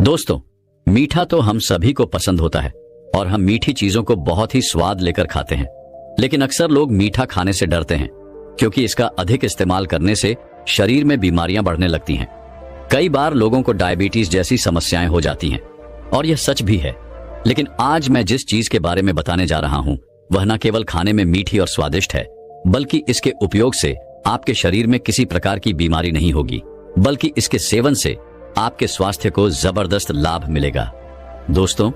दोस्तों, मीठा तो हम सभी को पसंद होता है और हम मीठी चीजों को बहुत ही स्वाद लेकर खाते हैं। लेकिन अक्सर लोग मीठा खाने से डरते हैं क्योंकि इसका अधिक इस्तेमाल करने से शरीर में बीमारियां बढ़ने लगती हैं। कई बार लोगों को डायबिटीज जैसी समस्याएं हो जाती हैं और यह सच भी है। लेकिन आज मैं जिस चीज के बारे में बताने जा रहा हूं वह न केवल खाने में मीठी और स्वादिष्ट है, बल्कि इसके उपयोग से आपके शरीर में किसी प्रकार की बीमारी नहीं होगी, बल्कि इसके सेवन से आपके स्वास्थ्य को जबरदस्त लाभ मिलेगा। दोस्तों,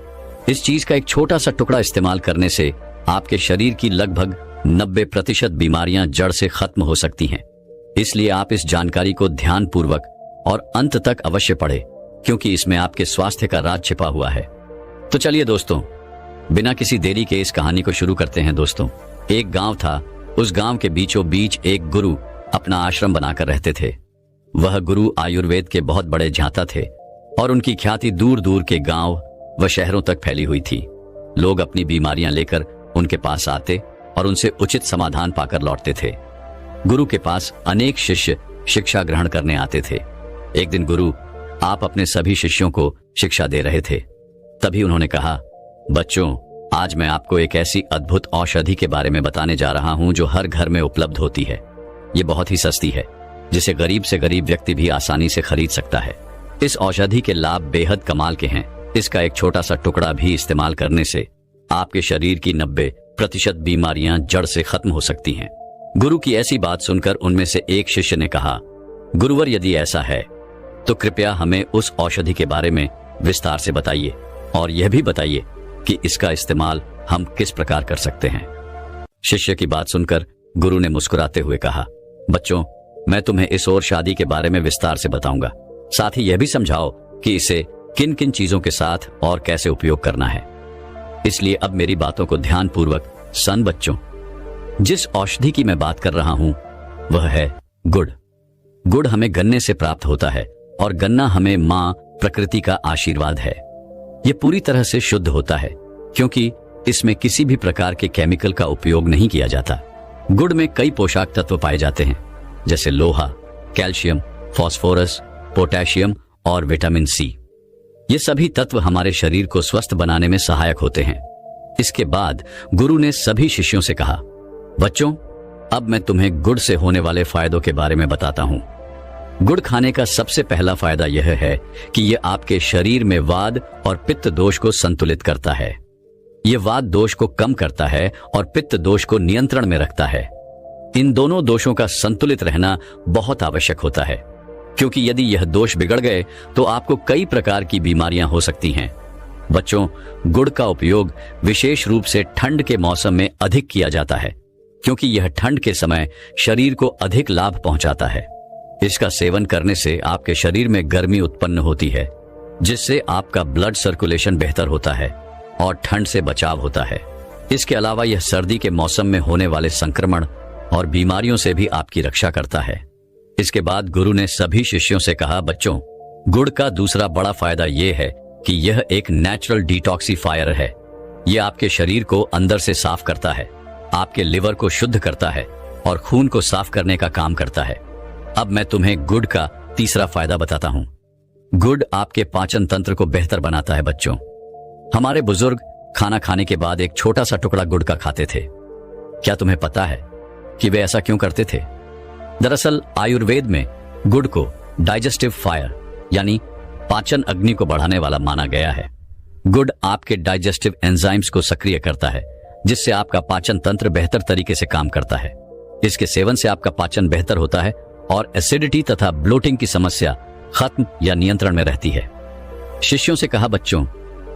इस चीज का एक छोटा सा टुकड़ा इस्तेमाल करने से आपके शरीर की लगभग 90% बीमारियां जड़ से खत्म हो सकती हैं। इसलिए आप इस जानकारी को ध्यानपूर्वक और अंत तक अवश्य पढ़ें, क्योंकि इसमें आपके स्वास्थ्य का राज छिपा हुआ है। तो चलिए दोस्तों, बिना किसी देरी के इस कहानी को शुरू करते हैं। दोस्तों, एक गांव था। उस गांव के बीचों बीच एक गुरु अपना आश्रम बनाकर रहते थे। वह गुरु आयुर्वेद के बहुत बड़े जानता थे और उनकी ख्याति दूर दूर के गांव व शहरों तक फैली हुई थी। लोग अपनी बीमारियां लेकर उनके पास आते और उनसे उचित समाधान पाकर लौटते थे। गुरु के पास अनेक शिष्य शिक्षा ग्रहण करने आते थे। एक दिन गुरु आप अपने सभी शिष्यों को शिक्षा दे रहे थे। तभी उन्होंने कहा, बच्चों, आज मैं आपको एक ऐसी अद्भुत औषधि के बारे में बताने जा रहा हूं जो हर घर में उपलब्ध होती है। ये बहुत ही सस्ती है, जिसे गरीब से गरीब व्यक्ति भी आसानी से खरीद सकता है। इस औषधि के लाभ बेहद कमाल के हैं। इसका एक छोटा सा टुकड़ा भी इस्तेमाल करने से आपके शरीर की 90% बीमारियां जड़ से खत्म हो सकती हैं। गुरु की ऐसी बात सुनकर उनमें से एक शिष्य ने कहा, गुरुवर, यदि ऐसा है तो कृपया हमें उस औषधि के बारे में विस्तार से बताइए और यह भी बताइए कि इसका इस्तेमाल हम किस प्रकार कर सकते हैं। शिष्य की बात सुनकर गुरु ने मुस्कुराते हुए कहा, बच्चों, मैं तुम्हें इस और शादी के बारे में विस्तार से बताऊंगा। साथ ही यह भी समझाओ कि इसे किन किन चीजों के साथ और कैसे उपयोग करना है। इसलिए अब मेरी बातों को ध्यानपूर्वक सुन बच्चों। जिस औषधि की मैं बात कर रहा हूं वह है गुड़। गुड़ हमें गन्ने से प्राप्त होता है और गन्ना हमें मां प्रकृति का आशीर्वाद है। यह पूरी तरह से शुद्ध होता है क्योंकि इसमें किसी भी प्रकार के केमिकल का उपयोग नहीं किया जाता। गुड़ में कई पोषक तत्व पाए जाते हैं, जैसे लोहा, कैल्शियम, फास्फोरस, पोटेशियम और विटामिन सी। ये सभी तत्व हमारे शरीर को स्वस्थ बनाने में सहायक होते हैं। इसके बाद गुरु ने सभी शिष्यों से कहा, बच्चों, अब मैं तुम्हें गुड़ से होने वाले फायदों के बारे में बताता हूं। गुड़ खाने का सबसे पहला फायदा यह है कि यह आपके शरीर में वात और पित्त दोष को संतुलित करता है। यह वात दोष को कम करता है और पित्त दोष को नियंत्रण में रखता है। इन दोनों दोषों का संतुलित रहना बहुत आवश्यक होता है, क्योंकि यदि यह दोष बिगड़ गए तो आपको कई प्रकार की बीमारियां हो सकती हैं। बच्चों, गुड़ का उपयोग विशेष रूप से ठंड के मौसम में अधिक किया जाता है, क्योंकि यह ठंड के समय शरीर को अधिक लाभ पहुंचाता है। इसका सेवन करने से आपके शरीर में गर्मी उत्पन्न होती है, जिससे आपका ब्लड सर्कुलेशन बेहतर होता है और ठंड से बचाव होता है। इसके अलावा यह सर्दी के मौसम में होने वाले संक्रमण और बीमारियों से भी आपकी रक्षा करता है। इसके बाद गुरु ने सभी शिष्यों से कहा, बच्चों, गुड़ का दूसरा बड़ा फायदा यह है कि यह एक नेचुरल डिटॉक्सिफायर है। यह आपके शरीर को अंदर से साफ करता है, आपके लिवर को शुद्ध करता है और खून को साफ करने का काम करता है। अब मैं तुम्हें गुड़ का तीसरा फायदा बताता हूं। गुड़ आपके पाचन तंत्र को बेहतर बनाता है। बच्चों, हमारे बुजुर्ग खाना खाने के बाद एक छोटा सा टुकड़ा गुड़ का खाते थे। क्या तुम्हें पता है कि वे ऐसा क्यों करते थे? दरअसल आयुर्वेद में गुड़ को डाइजेस्टिव फायर यानी पाचन अग्नि को बढ़ाने वाला माना गया है। गुड़ आपके डाइजेस्टिव एंजाइम्स को सक्रिय करता है, जिससे आपका पाचन तंत्र बेहतर तरीके से काम करता है। इसके सेवन से आपका पाचन बेहतर होता है और एसिडिटी तथा ब्लोटिंग की समस्या खत्म या नियंत्रण में रहती है। शिष्यों से कहा, बच्चों,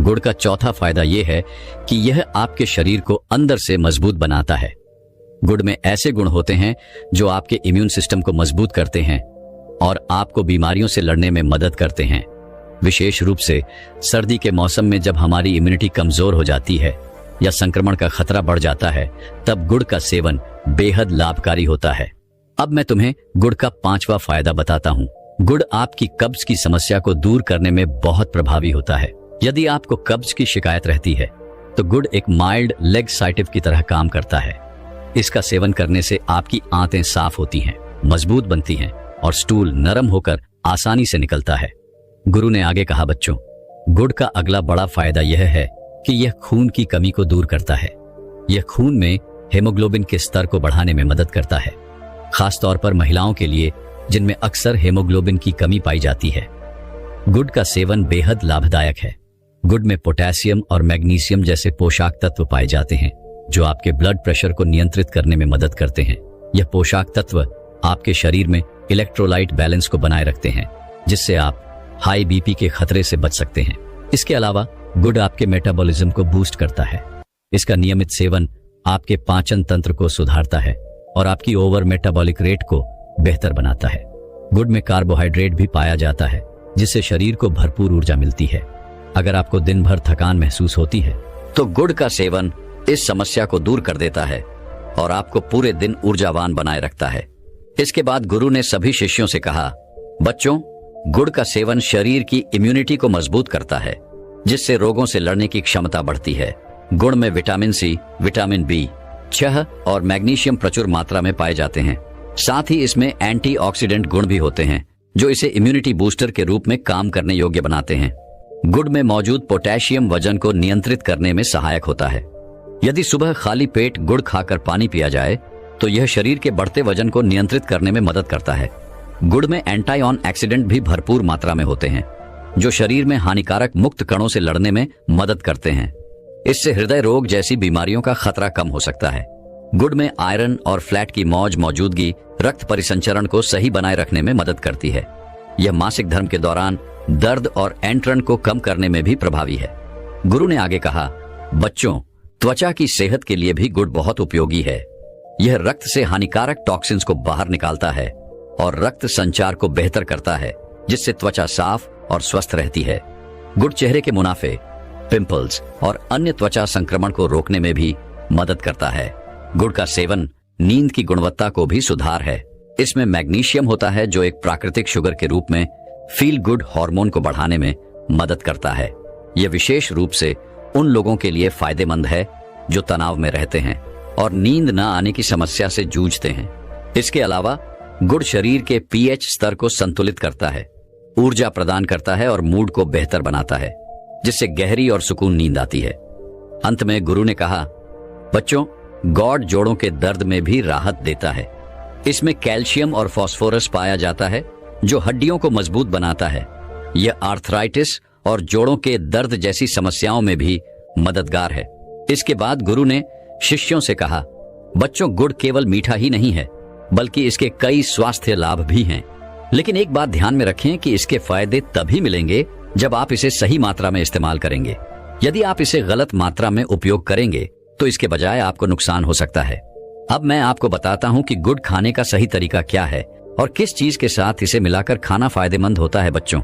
गुड़ का चौथा फायदा यह है कि यह आपके शरीर को अंदर से मजबूत बनाता है। गुड़ में ऐसे गुण होते हैं जो आपके इम्यून सिस्टम को मजबूत करते हैं और आपको बीमारियों से लड़ने में मदद करते हैं। विशेष रूप से सर्दी के मौसम में जब हमारी इम्यूनिटी कमजोर हो जाती है या संक्रमण का खतरा बढ़ जाता है, तब गुड़ का सेवन बेहद लाभकारी होता है। अब मैं तुम्हें गुड़ का पांचवा फायदा बताता हूँ। गुड़ आपकी कब्ज की समस्या को दूर करने में बहुत प्रभावी होता है। यदि आपको कब्ज की शिकायत रहती है तो गुड़ एक माइल्ड लेग्साइटिव की तरह काम करता है। इसका सेवन करने से आपकी आंतें साफ होती हैं, मजबूत बनती हैं और स्टूल नरम होकर आसानी से निकलता है। गुरु ने आगे कहा, बच्चों, गुड़ का अगला बड़ा फायदा यह है कि यह खून की कमी को दूर करता है। यह खून में हेमोग्लोबिन के स्तर को बढ़ाने में मदद करता है, खासतौर पर महिलाओं के लिए जिनमें अक्सर हेमोग्लोबिन की कमी पाई जाती है। गुड़ का सेवन बेहद लाभदायक है। गुड़ में पोटेशियम और मैग्नीशियम जैसे पोषक तत्व पाए जाते हैं जो आपके ब्लड प्रेशर को नियंत्रित करने में मदद करते हैं। यह पोषक तत्व आपके शरीर में इलेक्ट्रोलाइट बैलेंस को बनाए रखते हैं, जिससे आप हाई बीपी के खतरे से बच सकते हैं। इसके अलावा गुड़ आपके मेटाबॉलिज्म को बूस्ट करता है। इसका नियमित सेवन आपके पाचन तंत्र को सुधारता है और आपकी ओवर मेटाबॉलिक रेट को बेहतर बनाता है। गुड़ में कार्बोहाइड्रेट भी पाया जाता है, जिससे शरीर को भरपूर ऊर्जा मिलती है। अगर आपको दिन भर थकान महसूस होती है तो गुड़ का सेवन इस समस्या को दूर कर देता है और आपको पूरे दिन ऊर्जावान बनाए रखता है। इसके बाद गुरु ने सभी शिष्यों से कहा, बच्चों, गुड़ का सेवन शरीर की इम्यूनिटी को मजबूत करता है, जिससे रोगों से लड़ने की क्षमता बढ़ती है। गुड़ में विटामिन सी, विटामिन B6 और मैग्नीशियम प्रचुर मात्रा में पाए जाते हैं। साथ ही इसमें एंटीऑक्सीडेंट गुण भी होते हैं जो इसे इम्यूनिटी बूस्टर के रूप में काम करने योग्य बनाते हैं। गुड़ में मौजूद पोटेशियम वजन को नियंत्रित करने में सहायक होता है। यदि सुबह खाली पेट गुड़ खाकर पानी पिया जाए तो यह शरीर के बढ़ते वजन को नियंत्रित करने में मदद करता है। गुड़ में एंटी ऑक्सीडेंट भी भरपूर मात्रा में होते हैं जो शरीर में हानिकारक मुक्त कणों से लड़ने में मदद करते हैं। इससे हृदय रोग जैसी बीमारियों का खतरा कम हो सकता है। गुड़ में आयरन और फ्लैट की मौजूदगी रक्त परिसंचरण को सही बनाए रखने में मदद करती है। यह मासिक धर्म के दौरान दर्द और एंट्रन को कम करने में भी प्रभावी है। गुरु ने आगे कहा, बच्चों, त्वचा की सेहत के लिए भी गुड़ बहुत उपयोगी है। यह रक्त से हानिकारक टॉक्सिन्स को बाहर निकालता है और रक्त संचार को बेहतर करता है, जिससे त्वचा साफ और स्वस्थ रहती है। गुड़ चेहरे के मुनाफे, पिंपल्स और अन्य त्वचा संक्रमण को रोकने में भी मदद करता है। गुड़ का सेवन नींद की गुणवत्ता को भी सुधार है। इसमें मैग्नीशियम होता है जो एक प्राकृतिक शुगर के रूप में फील गुड हार्मोन को बढ़ाने में मदद करता है। यह विशेष रूप से उन लोगों के लिए फायदेमंद है जो तनाव में रहते हैं और नींद न आने की समस्या से जूझते हैं। इसके अलावा गुड़ शरीर के pH स्तर को संतुलित करता है, ऊर्जा प्रदान करता है और मूड को बेहतर बनाता है, जिससे गहरी और सुकून नींद आती है। अंत में गुरु ने कहा, बच्चों, गौड़ जोड़ों के दर्द में भी राहत देता है। इसमें कैल्शियम और फास्फोरस पाया जाता है जो हड्डियों को मजबूत बनाता है। यह आर्थराइटिस और जोड़ों के दर्द जैसी समस्याओं में भी मददगार है। इसके बाद गुरु ने शिष्यों से कहा, बच्चों, गुड़ केवल मीठा ही नहीं है बल्कि इसके कई स्वास्थ्य लाभ भी हैं। लेकिन एक बात ध्यान में रखें कि इसके फायदे तभी मिलेंगे जब आप इसे सही मात्रा में इस्तेमाल करेंगे। यदि आप इसे गलत मात्रा में उपयोग करेंगे तो इसके बजाय आपको नुकसान हो सकता है। अब मैं आपको बताता हूं कि गुड़ खाने का सही तरीका क्या है और किस चीज के साथ इसे मिलाकर खाना फायदेमंद होता है। बच्चों,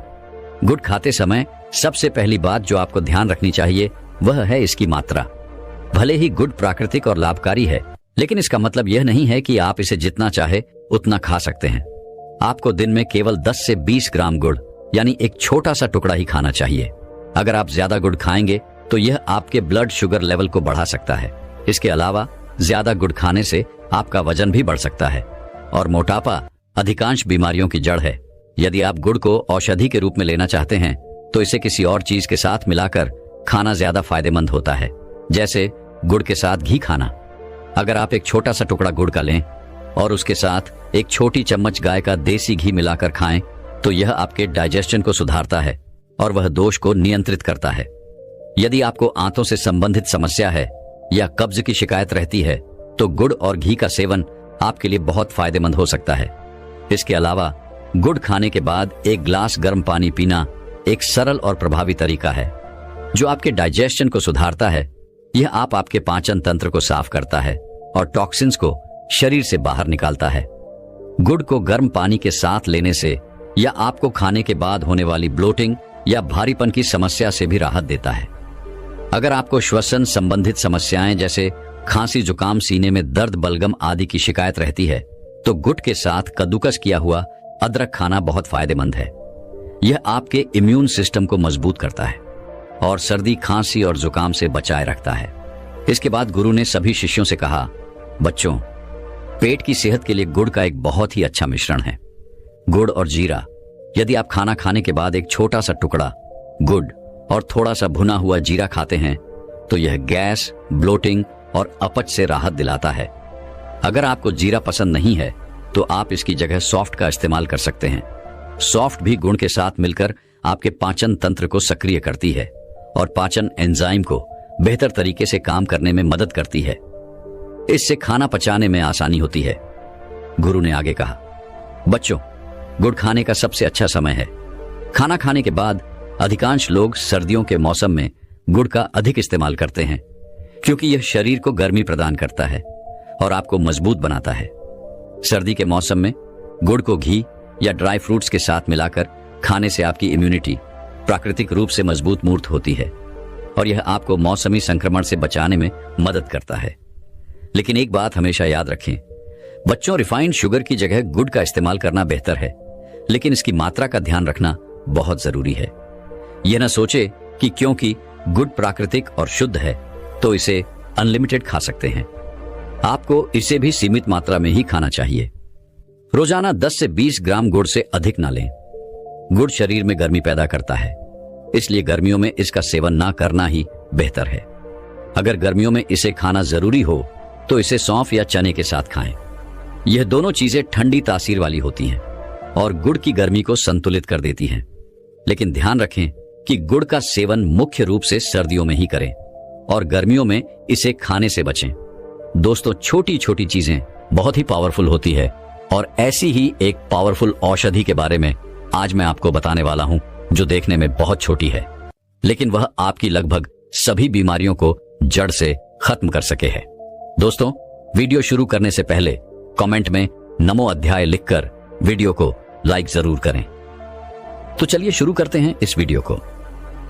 गुड़ खाते समय सबसे पहली बात जो आपको ध्यान रखनी चाहिए वह है इसकी मात्रा। भले ही गुड़ प्राकृतिक और लाभकारी है, लेकिन इसका मतलब यह नहीं है कि आप इसे जितना चाहे उतना खा सकते हैं। आपको दिन में केवल 10 से 20 ग्राम गुड़ यानी एक छोटा सा टुकड़ा ही खाना चाहिए। अगर आप ज्यादा गुड़ खाएंगे तो यह आपके ब्लड शुगर लेवल को बढ़ा सकता है। इसके अलावा ज्यादा गुड़ खाने से आपका वजन भी बढ़ सकता है और मोटापा अधिकांश बीमारियों की जड़ है। यदि आप गुड़ को औषधि के रूप में लेना चाहते हैं तो इसे किसी और चीज के साथ मिलाकर खाना ज्यादा फायदेमंद होता है, जैसे गुड़ के साथ घी खाना। अगर आप एक छोटा सा टुकड़ा गुड़ का लें और उसके साथ एक छोटी चम्मच गाय का देसी घी मिलाकर खाएं तो यह आपके डाइजेशन को सुधारता है और वह दोष को नियंत्रित करता है। यदि आपको आंतों से संबंधित समस्या है या कब्ज की शिकायत रहती है तो गुड़ और घी का सेवन आपके लिए बहुत फायदेमंद हो सकता है। इसके अलावा गुड़ खाने के बाद एक ग्लास गर्म पानी पीना एक सरल और प्रभावी तरीका है जो आपके डाइजेशन को सुधारता है। यह आपके पाचन तंत्र को साफ करता है और टॉक्सिन्स को शरीर से बाहर निकालता है। गुड़ को गर्म पानी के साथ लेने से या आपको खाने के बाद होने वाली ब्लोटिंग या भारीपन की समस्या से भी राहत देता है। अगर आपको श्वसन संबंधित समस्याएं जैसे खांसी, जुकाम, सीने में दर्द, बलगम आदि की शिकायत रहती है तो गुड़ के साथ कद्दूकस किया हुआ अदरक खाना बहुत फायदेमंद है। यह आपके इम्यून सिस्टम को मजबूत करता है और सर्दी, खांसी और जुकाम से बचाए रखता है। इसके बाद गुरु ने सभी शिष्यों से कहा, बच्चों, पेट की सेहत के लिए गुड़ का एक बहुत ही अच्छा मिश्रण है, गुड़ और जीरा। यदि आप खाना खाने के बाद एक छोटा सा टुकड़ा गुड़ और थोड़ा सा भुना हुआ जीरा खाते हैं तो यह गैस, ब्लोटिंग और अपच से राहत दिलाता है। अगर आपको जीरा पसंद नहीं है तो आप इसकी जगह सॉफ्ट का इस्तेमाल कर सकते हैं। सॉफ्ट भी गुड़ के साथ मिलकर आपके पाचन तंत्र को सक्रिय करती है और पाचन एंजाइम को बेहतर तरीके से काम करने में मदद करती है। इससे खाना पचाने में आसानी होती है। गुरु ने आगे कहा, बच्चों, गुड़ खाने का सबसे अच्छा समय है। खाना खाने के बाद अधिकांश लोग सर्दियों के मौसम में गुड़ का अधिक इस्तेमाल करते हैं, क्योंकि यह शरीर को गर्मी प्रदान करता है और आपको मजबूत बनाता है। सर्दी के मौसम में गुड़ को घी या ड्राई फ्रूट्स के साथ मिलाकर खाने से आपकी इम्यूनिटी प्राकृतिक रूप से मजबूत मूर्त होती है और यह आपको मौसमी संक्रमण से बचाने में मदद करता है। लेकिन एक बात हमेशा याद रखें, बच्चों, रिफाइंड शुगर की जगह गुड़ का इस्तेमाल करना बेहतर है, लेकिन इसकी मात्रा का ध्यान रखना बहुत जरूरी है। यह न सोचे कि क्योंकि गुड़ प्राकृतिक और शुद्ध है तो इसे अनलिमिटेड खा सकते हैं। आपको इसे भी सीमित मात्रा में ही खाना चाहिए। रोजाना 10 से 20 ग्राम गुड़ से अधिक ना लें। गुड़ शरीर में गर्मी पैदा करता है, इसलिए गर्मियों में इसका सेवन ना करना ही बेहतर है। अगर गर्मियों में इसे खाना जरूरी हो तो इसे सौंफ या चने के साथ खाएं। यह दोनों चीजें ठंडी तासीर वाली होती हैं और गुड़ की गर्मी को संतुलित कर देती हैं। लेकिन ध्यान रखें कि गुड़ का सेवन मुख्य रूप से सर्दियों में ही करें और गर्मियों में इसे खाने से बचें। दोस्तों, छोटी छोटी चीजें बहुत ही पावरफुल होती है और ऐसी ही एक पावरफुल औषधि के बारे में आज मैं आपको बताने वाला हूं, जो देखने में बहुत छोटी है, लेकिन वह आपकी लगभग सभी बीमारियों को जड़ से खत्म कर सके है। दोस्तों, वीडियो शुरू करने से पहले कमेंट में नमो अध्याय लिखकर वीडियो को लाइक जरूर करें। तो चलिए शुरू करते हैं इस वीडियो को।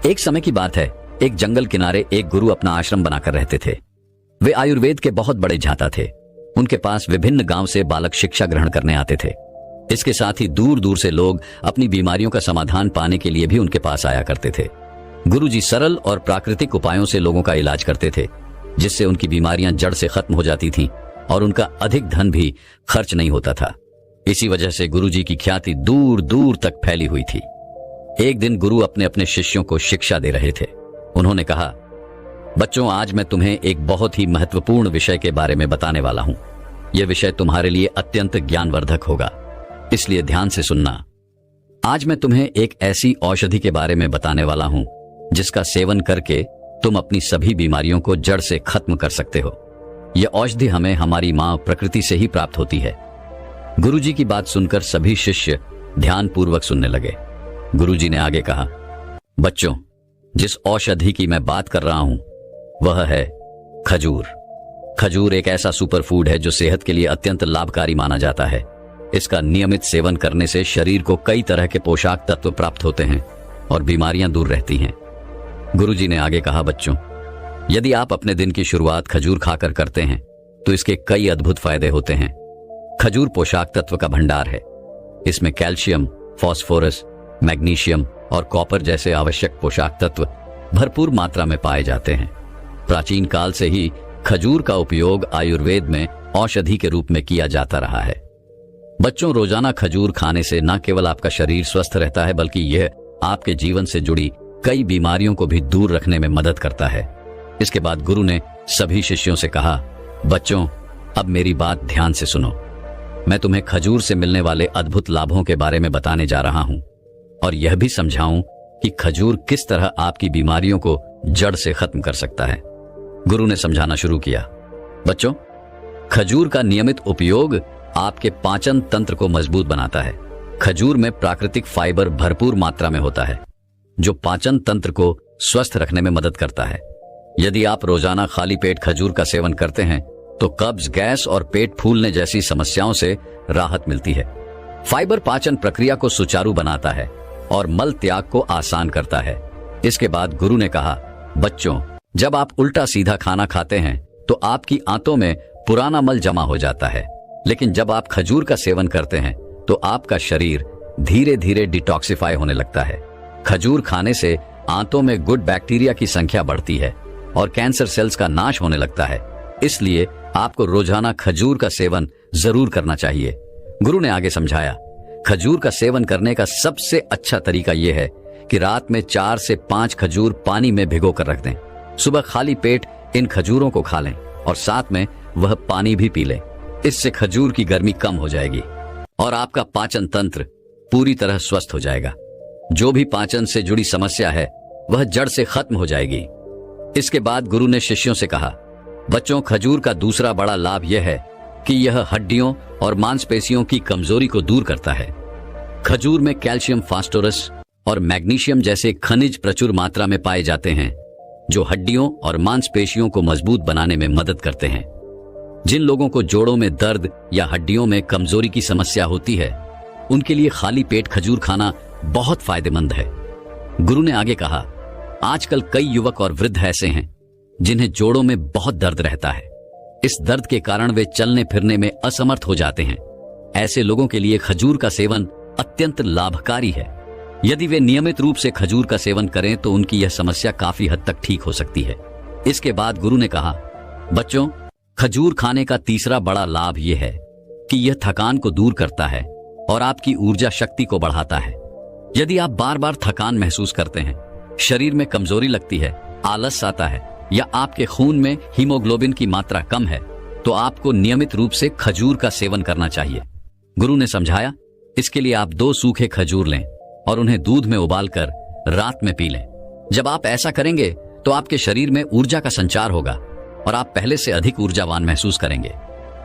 एक समय की बात है, एक जंगल किनारे एक गुरु अपना आश्रम बनाकर रहते थे। वे आयुर्वेद के बहुत बड़े झाता थे। उनके पास विभिन्न गांव से बालक शिक्षा ग्रहण करने आते थे। इसके साथ ही दूर दूर से लोग अपनी बीमारियों का समाधान पाने के लिए भी उनके पास आया करते थे। गुरुजी सरल और प्राकृतिक उपायों से लोगों का इलाज करते थे, जिससे उनकी बीमारियां जड़ से खत्म हो जाती थीं और उनका अधिक धन भी खर्च नहीं होता था। इसी वजह से गुरुजी की ख्याति दूर दूर तक फैली हुई थी। एक दिन गुरु अपने अपने शिष्यों को शिक्षा दे रहे थे। उन्होंने कहा, बच्चों, आज मैं तुम्हें एक बहुत ही महत्वपूर्ण विषय के बारे में बताने वाला हूं। यह विषय तुम्हारे लिए अत्यंत ज्ञानवर्धक होगा, इसलिए ध्यान से सुनना। आज मैं तुम्हें एक ऐसी औषधि के बारे में बताने वाला हूं जिसका सेवन करके तुम अपनी सभी बीमारियों को जड़ से खत्म कर सकते हो। यह औषधि हमें हमारी मां प्रकृति से ही प्राप्त होती है। गुरुजी की बात सुनकर सभी शिष्य ध्यानपूर्वक सुनने लगे। गुरुजी ने आगे कहा, बच्चों, जिस औषधि की मैं बात कर रहा हूं वह है खजूर। खजूर एक ऐसा सुपर फूड है जो सेहत के लिए अत्यंत लाभकारी माना जाता है। इसका नियमित सेवन करने से शरीर को कई तरह के पोषक तत्व प्राप्त होते हैं और बीमारियां दूर रहती हैं। गुरुजी ने आगे कहा, बच्चों, यदि आप अपने दिन की शुरुआत खजूर खाकर करते हैं तो इसके कई अद्भुत फायदे होते हैं। खजूर पोषक तत्व का भंडार है। इसमें कैल्शियम, फास्फोरस, मैग्नीशियम और कॉपर जैसे आवश्यक पोषक तत्व भरपूर मात्रा में पाए जाते हैं। प्राचीन काल से ही खजूर का उपयोग आयुर्वेद में औषधि के रूप में किया जाता रहा है। बच्चों, रोजाना खजूर खाने से न केवल आपका शरीर स्वस्थ रहता है, बल्कि यह आपके जीवन से जुड़ी कई बीमारियों को भी दूर रखने में मदद करता है। इसके बाद गुरु ने सभी शिष्यों से कहा, बच्चों, अब मेरी बात ध्यान से सुनो। मैं तुम्हें खजूर से मिलने वाले अद्भुत लाभों के बारे में बताने जा रहा हूं और यह भी समझाऊं कि खजूर किस तरह आपकी बीमारियों को जड़ से खत्म कर सकता है। गुरु ने समझाना शुरू किया, बच्चों, खजूर का नियमित उपयोग आपके पाचन तंत्र को मजबूत बनाता है। खजूर में प्राकृतिक फाइबर भरपूर मात्रा में होता है, जो पाचन तंत्र को स्वस्थ रखने में मदद करता है। यदि आप रोजाना खाली पेट खजूर का सेवन करते हैं तो कब्ज, गैस और पेट फूलने जैसी समस्याओं से राहत मिलती है। फाइबर पाचन प्रक्रिया को सुचारू बनाता है और मल त्याग को आसान करता है। इसके बाद गुरु ने कहा, बच्चों, जब आप उल्टा सीधा खाना खाते हैं तो आपकी आंतों में पुराना मल जमा हो जाता है, लेकिन जब आप खजूर का सेवन करते हैं तो आपका शरीर धीरे धीरे डिटॉक्सिफाई होने लगता है। खजूर खाने से आंतों में गुड बैक्टीरिया की संख्या बढ़ती है और कैंसर सेल्स का नाश होने लगता है। इसलिए आपको रोजाना खजूर का सेवन जरूर करना चाहिए। गुरु ने आगे समझाया, खजूर का सेवन करने का सबसे अच्छा तरीका यह है कि रात में 4 से 5 खजूर पानी में भिगो कर रख दें। सुबह खाली पेट इन खजूरों को खा लें और साथ में वह पानी भी पी लें। इससे खजूर की गर्मी कम हो जाएगी और आपका पाचन तंत्र पूरी तरह स्वस्थ हो जाएगा। जो भी पाचन से जुड़ी समस्या है वह जड़ से खत्म हो जाएगी। इसके बाद गुरु ने शिष्यों से कहा, बच्चों, खजूर का दूसरा बड़ा लाभ यह है कि यह हड्डियों और मांसपेशियों की कमजोरी को दूर करता है। खजूर में कैल्शियम, फास्फोरस और मैग्नीशियम जैसे खनिज प्रचुर मात्रा में पाए जाते हैं, जो हड्डियों और मांसपेशियों को मजबूत बनाने में मदद करते हैं। जिन लोगों को जोड़ों में दर्द या हड्डियों में कमजोरी की समस्या होती है, उनके लिए खाली पेट खजूर खाना बहुत फायदेमंद है। गुरु ने आगे कहा, आजकल कई युवक और वृद्ध ऐसे हैं जिन्हें जोड़ों में बहुत दर्द रहता है। इस दर्द के कारण वे चलने फिरने में असमर्थ हो जाते हैं। ऐसे लोगों के लिए खजूर का सेवन अत्यंत लाभकारी है। यदि वे नियमित रूप से खजूर का सेवन करें तो उनकी यह समस्या काफी हद तक ठीक हो सकती है। इसके बाद गुरु ने कहा, बच्चों, खजूर खाने का तीसरा बड़ा लाभ यह है कि यह थकान को दूर करता है और आपकी ऊर्जा शक्ति को बढ़ाता है। यदि आप बार बार थकान महसूस करते हैं, शरीर में कमजोरी लगती है, आलस आता है या आपके खून में हीमोग्लोबिन की मात्रा कम है, तो आपको नियमित रूप से खजूर का सेवन करना चाहिए। गुरु ने समझाया, इसके लिए आप 2 सूखे खजूर लें और उन्हें दूध में उबालकर रात में पी लें। जब आप ऐसा करेंगे तो आपके शरीर में ऊर्जा का संचार होगा और आप पहले से अधिक ऊर्जावान महसूस करेंगे।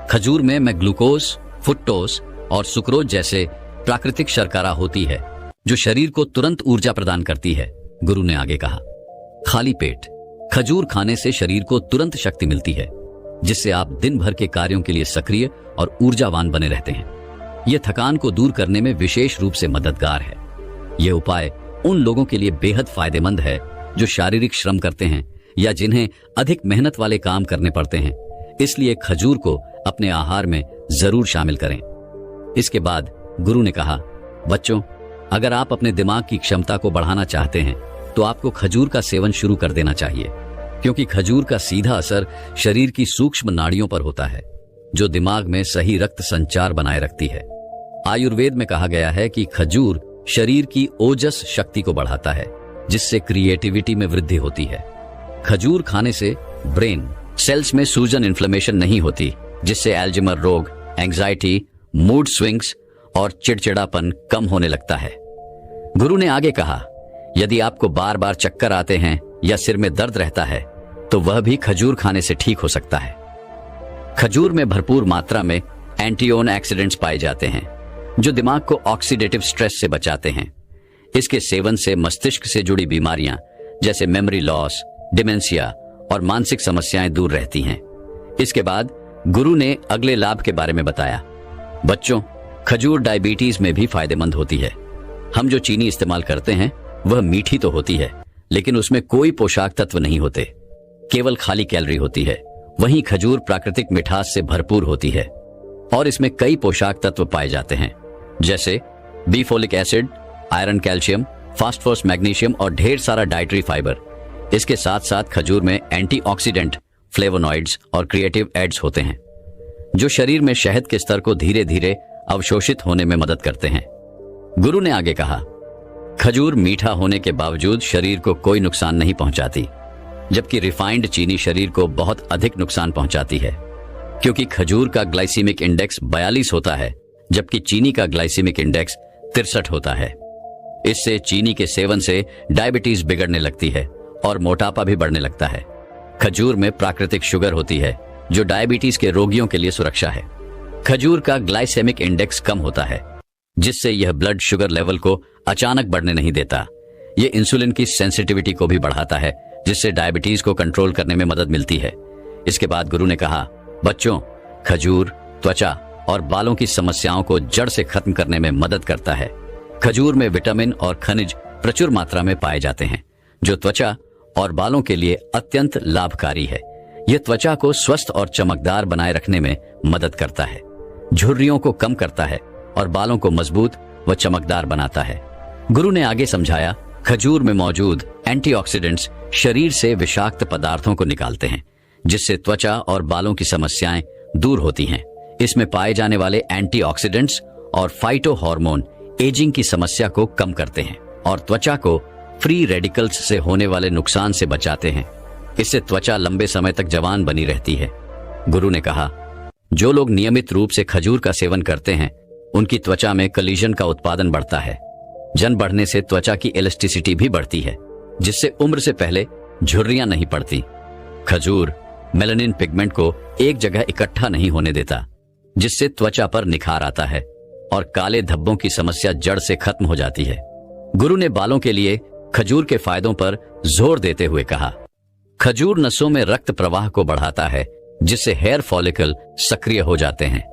खजूर में ग्लूकोज, फ्रुक्टोज और सुक्रोज जैसे प्राकृतिक शर्करा होती है, जो शरीर को तुरंत ऊर्जा प्रदान करती है। गुरु ने आगे कहा, खाली पेट खजूर खाने से शरीर को तुरंत शक्ति मिलती है, जिससे आप दिन भर के कार्यों के लिए सक्रिय और ऊर्जावान बने रहते हैं। यह थकान को दूर करने में विशेष रूप से मददगार है। यह उपाय उन लोगों के लिए बेहद फायदेमंद है जो शारीरिक श्रम करते हैं या जिन्हें अधिक मेहनत वाले काम करने पड़ते हैं। इसलिए खजूर को अपने आहार में जरूर शामिल करें। इसके बाद गुरु ने कहा, बच्चों, अगर आप अपने दिमाग की क्षमता को बढ़ाना चाहते हैं तो आपको खजूर का सेवन शुरू कर देना चाहिए, क्योंकि खजूर का सीधा असर शरीर की सूक्ष्म नाड़ियों पर होता है, जो दिमाग में सही रक्त संचार बनाए रखती है। आयुर्वेद में कहा गया है कि खजूर शरीर की ओजस शक्ति को बढ़ाता है, जिससे क्रिएटिविटी में वृद्धि होती है। खजूर खाने से ब्रेन सेल्स में सूजन, इन्फ्लेमेशन नहीं होती, जिससे एल्जाइमर रोग, एंजाइटी, मूड स्विंग्स और चिड़चिड़ापन कम होने लगता है। गुरु ने आगे कहा, यदि आपको बार बार चक्कर आते हैं या सिर में दर्द रहता है तो वह भी खजूर खाने से ठीक हो सकता है। खजूर में भरपूर मात्रा में एंटीऑक्सीडेंट्स पाए जाते हैं, जो दिमाग को ऑक्सीडेटिव स्ट्रेस से बचाते हैं। इसके सेवन से मस्तिष्क से जुड़ी बीमारियां जैसे मेमोरी लॉस, डिमेंशिया और मानसिक समस्याएं दूर रहती हैं। इसके बाद गुरु ने अगले लाभ के बारे में बताया, बच्चों, खजूर डायबिटीज में भी फायदेमंद होती है। हम जो चीनी इस्तेमाल करते हैं वह मीठी तो होती है, लेकिन उसमें कोई पोषक तत्व नहीं होते, केवल खाली कैलोरी होती है। वहीं खजूर प्राकृतिक मिठास से भरपूर होती है और इसमें कई पोषक तत्व पाए जाते हैं, जैसे B folic acid, iron, calcium, phosphorus, magnesium और ढेर सारा डाइटरी फाइबर। इसके साथ साथ खजूर में एंटीऑक्सीडेंट, फ्लेवोनॉइड्स और क्रिएटिव एड्स होते हैं, जो शरीर में शहद के स्तर को धीरे धीरे अवशोषित होने में मदद करते हैं। गुरु ने आगे कहा, खजूर मीठा होने के बावजूद शरीर को कोई नुकसान नहीं पहुंचाती, जबकि रिफाइंड चीनी शरीर को बहुत अधिक नुकसान पहुंचाती है, क्योंकि खजूर का ग्लाइसीमिक इंडेक्स 42 होता है, जबकि चीनी का ग्लाइसीमिक इंडेक्स 63 होता है। इससे चीनी के सेवन से डायबिटीज बिगड़ने लगती है और मोटापा भी बढ़ने लगता है। खजूर में प्राकृतिक शुगर होती है, जो डायबिटीज के रोगियों के लिए सुरक्षा है। खजूर का ग्लाइसेमिक इंडेक्स कम होता है, जिससे यह ब्लड शुगर लेवल को अचानक बढ़ने नहीं देता। यह इंसुलिन की सेंसिटिविटी को भी बढ़ाता है, जिससे डायबिटीज को कंट्रोल करने में मदद मिलती है। इसके बाद गुरु ने कहा, बच्चों, खजूर त्वचा और बालों की समस्याओं को जड़ से खत्म करने में मदद करता है। खजूर में विटामिन और खनिज प्रचुर मात्रा में पाए जाते हैं, जो त्वचा और बालों के लिए अत्यंत लाभकारी है। यह त्वचा को स्वस्थ और चमकदार बनाए रखने में मदद करता है, झुर्रियों को कम करता है और बालों को मजबूत व चमकदार बनाता है। गुरु ने आगे समझाया, खजूर में मौजूद एंटीऑक्सीडेंट्स शरीर से विषाक्त पदार्थों को निकालते हैं, जिससे त्वचा और बालों की समस्याएं दूर होती हैं। इसमें पाए जाने वाले एंटीऑक्सीडेंट्स और फाइटो हार्मोन एजिंग की समस्या को कम करते हैं। और त्वचा को फ्री रेडिकल्स से होने वाले नुकसान से बचाते हैं। इससे त्वचा लंबे समय तक जवान बनी रहती है। गुरु ने कहा, जो लोग नियमित रूप से खजूर का सेवन करते हैं उनकी त्वचा में कोलेजन का उत्पादन बढ़ता है। जन बढ़ने से त्वचा की इलास्टिसिटी भी बढ़ती है, जिससे उम्र से पहले झुर्रियां नहीं पड़ती। खजूर मेलानिन पिगमेंट को एक जगह इकट्ठा नहीं होने देता, जिससे त्वचा पर निखार आता है और काले धब्बों की समस्या जड़ से खत्म हो जाती है। गुरु ने बालों के लिए खजूर के फायदों पर जोर देते हुए कहा, खजूर नसों में रक्त प्रवाह को बढ़ाता है, जिससे हेयर फॉलिकल सक्रिय हो जाते हैं।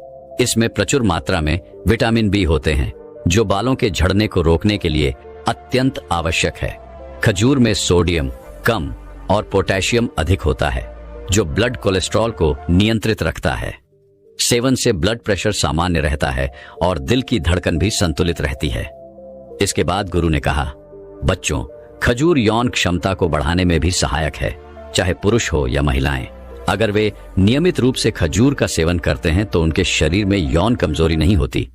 इसमें प्रचुर मात्रा में विटामिन बी होते हैं, जो बालों के झड़ने को रोकने के लिए अत्यंत आवश्यक है। खजूर में सोडियम कम और पोटेशियम अधिक होता है, जो ब्लड कोलेस्ट्रॉल को नियंत्रित रखता है। सेवन से ब्लड प्रेशर सामान्य रहता है और दिल की धड़कन भी संतुलित रहती है। इसके बाद गुरु ने कहा, बच्चों, खजूर यौन क्षमता को बढ़ाने में भी सहायक है, चाहे पुरुष हो या महिलाएं। अगर वे नियमित रूप से खजूर का सेवन करते हैं तो उनके शरीर में यौन कमजोरी नहीं होती।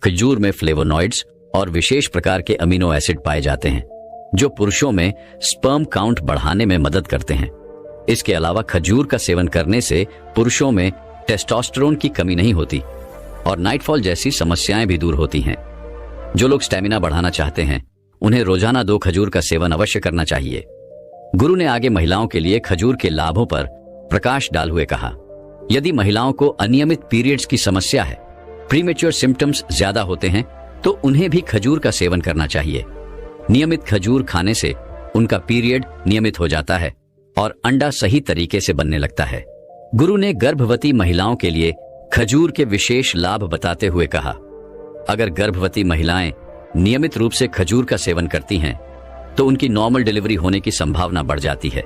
खजूर में फ्लेवोनॉइड्स और विशेष प्रकार के अमीनो एसिड पाए जाते हैं, जो पुरुषों में स्पर्म काउंट बढ़ाने में मदद करते हैं। इसके अलावा खजूर का सेवन करने से पुरुषों में टेस्टोस्टेरोन की कमी नहीं होती और नाइटफॉल जैसी समस्याएं भी दूर होती हैं। जो लोग स्टेमिना बढ़ाना चाहते हैं उन्हें रोजाना 2 खजूर का सेवन अवश्य करना चाहिए। गुरु ने आगे महिलाओं के लिए खजूर के लाभों पर प्रकाश डाल हुए कहा, यदि महिलाओं को अनियमित पीरियड्स की समस्या है, प्रीमेच्योर सिम्टम्स ज्यादा होते हैं, तो उन्हें भी खजूर का सेवन करना चाहिए। नियमित खजूर खाने से उनका पीरियड नियमित हो जाता है और अंडा सही तरीके से बनने लगता है। गुरु ने गर्भवती महिलाओं के लिए खजूर के विशेष लाभ बताते हुए कहा, अगर गर्भवती महिलाएं नियमित रूप से खजूर का सेवन करती हैं तो उनकी नॉर्मल डिलीवरी होने की संभावना बढ़ जाती है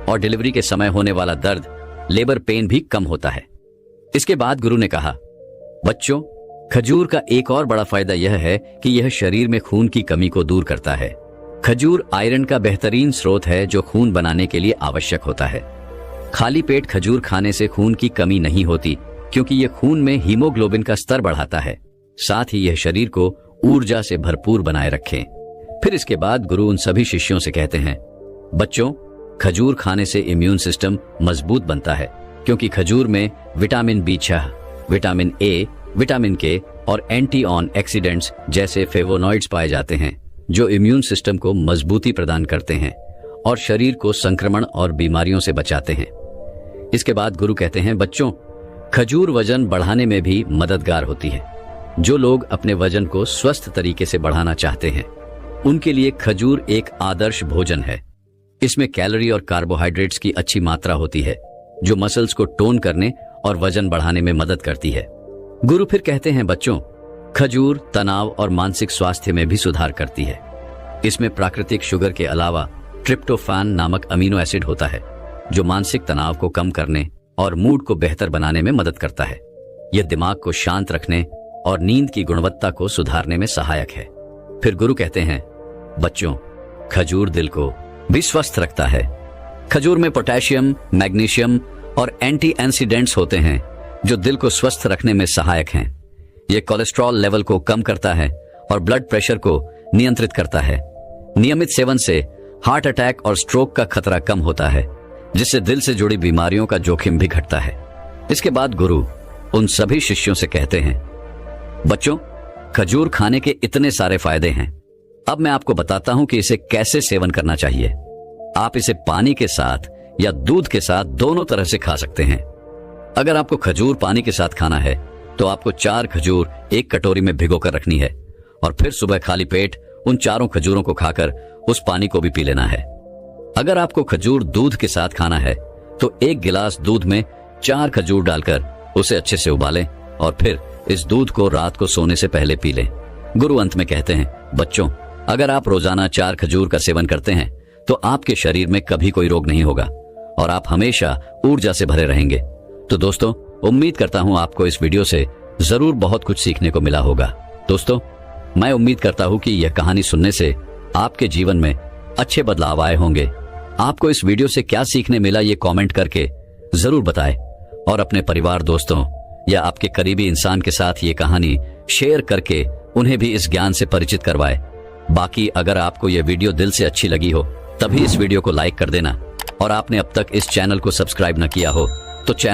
और डिलीवरी के समय होने वाला दर्द, लेबर पेन भी कम होता है। इसके बाद गुरु ने कहा, बच्चों, खजूर का एक और बड़ा फायदा यह है कि यह शरीर में खून की कमी को दूर करता है। खजूर आयरन का बेहतरीन स्रोत है जो खून बनाने के लिए आवश्यक होता है। खाली पेट खजूर खाने से खून की कमी नहीं होती, क्योंकि यह खून में हीमोग्लोबिन का स्तर बढ़ाता है। साथ ही यह शरीर को ऊर्जा से भरपूर बनाए रखें। फिर इसके बाद गुरु उन सभी शिष्यों से कहते हैं, बच्चों, खजूर खाने से इम्यून सिस्टम मजबूत बनता है, क्योंकि खजूर में vitamin B6, vitamin A, vitamin के और एंटी ऑक्सीडेंट्स जैसे फ्लेवोनॉइड्स पाए जाते हैं, जो इम्यून सिस्टम को मजबूती प्रदान करते हैं और शरीर को संक्रमण और बीमारियों से बचाते हैं। इसके बाद गुरु कहते हैं, बच्चों, खजूर वजन बढ़ाने में भी मददगार होती है। जो लोग अपने वजन को स्वस्थ तरीके से बढ़ाना चाहते हैं उनके लिए खजूर एक आदर्श भोजन है। इसमें कैलोरी और कार्बोहाइड्रेट्स की अच्छी मात्रा होती है, जो मसल्स को टोन करने और वजन बढ़ाने में मदद करती है। गुरु फिर कहते हैं, बच्चों, खजूर तनाव और मानसिक स्वास्थ्य में भी सुधार करती है। इसमें प्राकृतिक शुगर के अलावा ट्रिप्टोफैन नामक अमीनो एसिड होता है, जो मानसिक तनाव को कम करने और मूड को बेहतर बनाने में मदद करता है। यह दिमाग को शांत रखने और नींद की गुणवत्ता को सुधारने में सहायक है। फिर गुरु कहते हैं, बच्चों, खजूर दिल को भी स्वस्थ रखता है। खजूर में पोटेशियम, मैग्नीशियम और एंटी ऑक्सीडेंट्स होते हैं, जो दिल को स्वस्थ रखने में सहायक हैं। यह कोलेस्ट्रॉल लेवल को कम करता है और ब्लड प्रेशर को नियंत्रित करता है। नियमित सेवन से हार्ट अटैक और स्ट्रोक का खतरा कम होता है, जिससे दिल से जुड़ी बीमारियों का जोखिम भी घटता है। इसके बाद गुरु उन सभी शिष्यों से कहते हैं, बच्चों, खजूर खाने के इतने सारे फायदे हैं। अब मैं आपको बताता हूं कि इसे कैसे सेवन करना चाहिए। आप इसे पानी के साथ या दूध के साथ दोनों तरह से खा सकते हैं। अगर आपको खजूर पानी के साथ खाना है तो आपको 4 खजूर एक कटोरी में भिगोकर रखनी है और फिर सुबह खाली पेट उन 4 खजूरों को खाकर उस पानी को भी पी लेना है। अगर आपको खजूर दूध के साथ खाना है तो 1 गिलास दूध में 4 खजूर डालकर उसे अच्छे से उबालें और फिर इस दूध को रात को सोने से पहले पी लें। गुरु अंत में कहते हैं, बच्चों, अगर आप रोजाना 4 खजूर का सेवन करते हैं तो आपके शरीर में कभी कोई रोग नहीं होगा और आप हमेशा ऊर्जा से भरे रहेंगे। तो दोस्तों, उम्मीद करता हूं आपको इस वीडियो से जरूर बहुत कुछ सीखने को मिला होगा। दोस्तों, मैं उम्मीद करता हूं कि यह कहानी सुनने से आपके जीवन में अच्छे बदलाव आए होंगे। आपको इस वीडियो से क्या सीखने मिला ये कमेंट करके जरूर बताएं और अपने परिवार, दोस्तों या आपके करीबी इंसान के साथ ये कहानी शेयर करके उन्हें भी इस ज्ञान से परिचित करवाएं। बाकी अगर आपको यह वीडियो दिल से अच्छी लगी हो तभी इस वीडियो को लाइक कर देना, और आपने अब तक इस चैनल को सब्सक्राइब न किया हो तो चैनल